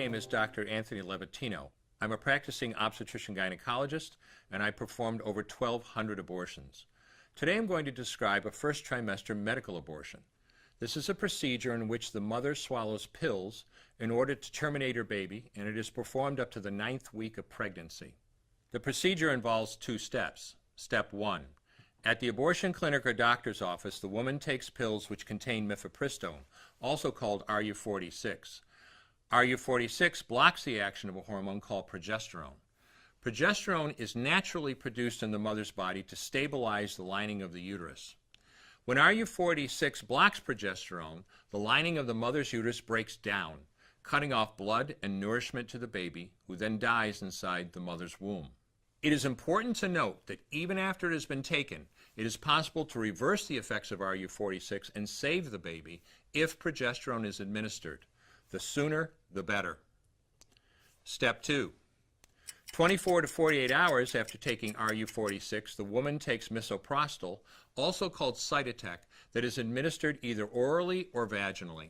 name is Dr. Anthony Levatino. I'm a practicing obstetrician-gynecologist, and I performed over 1,200 abortions. Today I'm going to describe a first trimester medical abortion. This is a procedure in which the mother swallows pills in order to terminate her baby, and it is performed up to the 9th week of pregnancy. The procedure involves 2 steps. Step 1. At the abortion clinic or doctor's office, the woman takes pills which contain mifepristone, also called RU46. RU46 blocks the action of a hormone called progesterone. Progesterone is naturally produced in the mother's body to stabilize the lining of the uterus. When RU46 blocks progesterone, the lining of the mother's uterus breaks down, cutting off blood and nourishment to the baby, who then dies inside the mother's womb. It is important to note that even after it has been taken, it is possible to reverse the effects of RU46 and save the baby if progesterone is administered. The sooner, the better. Step 2. 24 to 48 hours after taking RU46, the woman takes misoprostol, also called Cytotec, that is administered either orally or vaginally.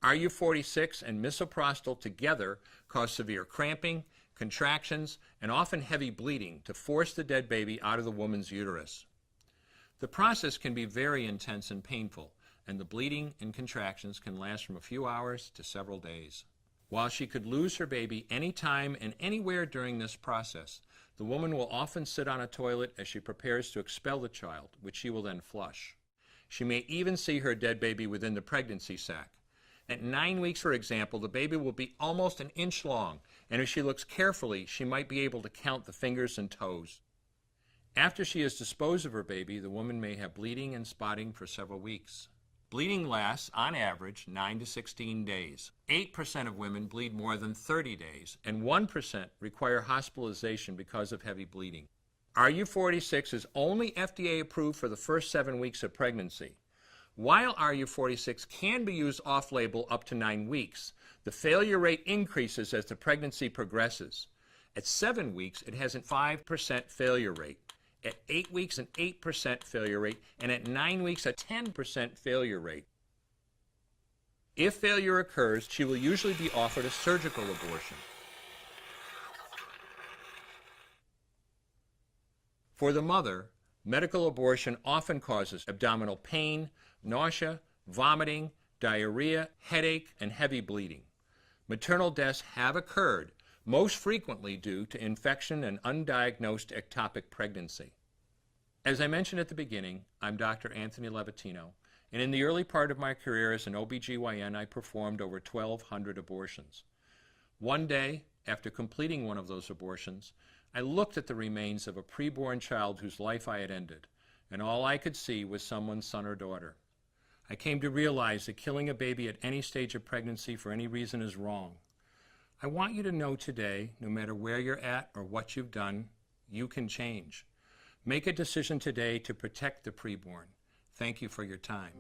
RU46 and misoprostol together cause severe cramping, contractions, and often heavy bleeding to force the dead baby out of the woman's uterus. The process can be very intense and painful, and the bleeding and contractions can last from a few hours to several days. While she could lose her baby anytime and anywhere during this process, the woman will often sit on a toilet as she prepares to expel the child, which she will then flush. She may even see her dead baby within the pregnancy sac. At 9 weeks, for example, the baby will be almost an inch long, and if she looks carefully, she might be able to count the fingers and toes. After she has disposed of her baby, the woman may have bleeding and spotting for several weeks. Bleeding lasts, on average, 9 to 16 days. 8% of women bleed more than 30 days, and 1% require hospitalization because of heavy bleeding. RU46 is only FDA approved for the first 7 weeks of pregnancy. While RU46 can be used off-label up to 9 weeks, the failure rate increases as the pregnancy progresses. At 7 weeks, it has a 5% failure rate. At 8 weeks, an 8% failure rate, and at 9 weeks, a 10% failure rate. If failure occurs, she will usually be offered a surgical abortion. For the mother, medical abortion often causes abdominal pain, nausea, vomiting, diarrhea, headache, and heavy bleeding. Maternal deaths have occurred, most frequently due to infection and undiagnosed ectopic pregnancy. As I mentioned at the beginning, I'm Dr. Anthony Levatino, and in the early part of my career as an OBGYN, I performed over 1,200 abortions. One day, after completing one of those abortions, I looked at the remains of a preborn child whose life I had ended, and all I could see was someone's son or daughter. I came to realize that killing a baby at any stage of pregnancy for any reason is wrong. I want you to know today, no matter where you're at or what you've done, you can change. Make a decision today to protect the preborn. Thank you for your time.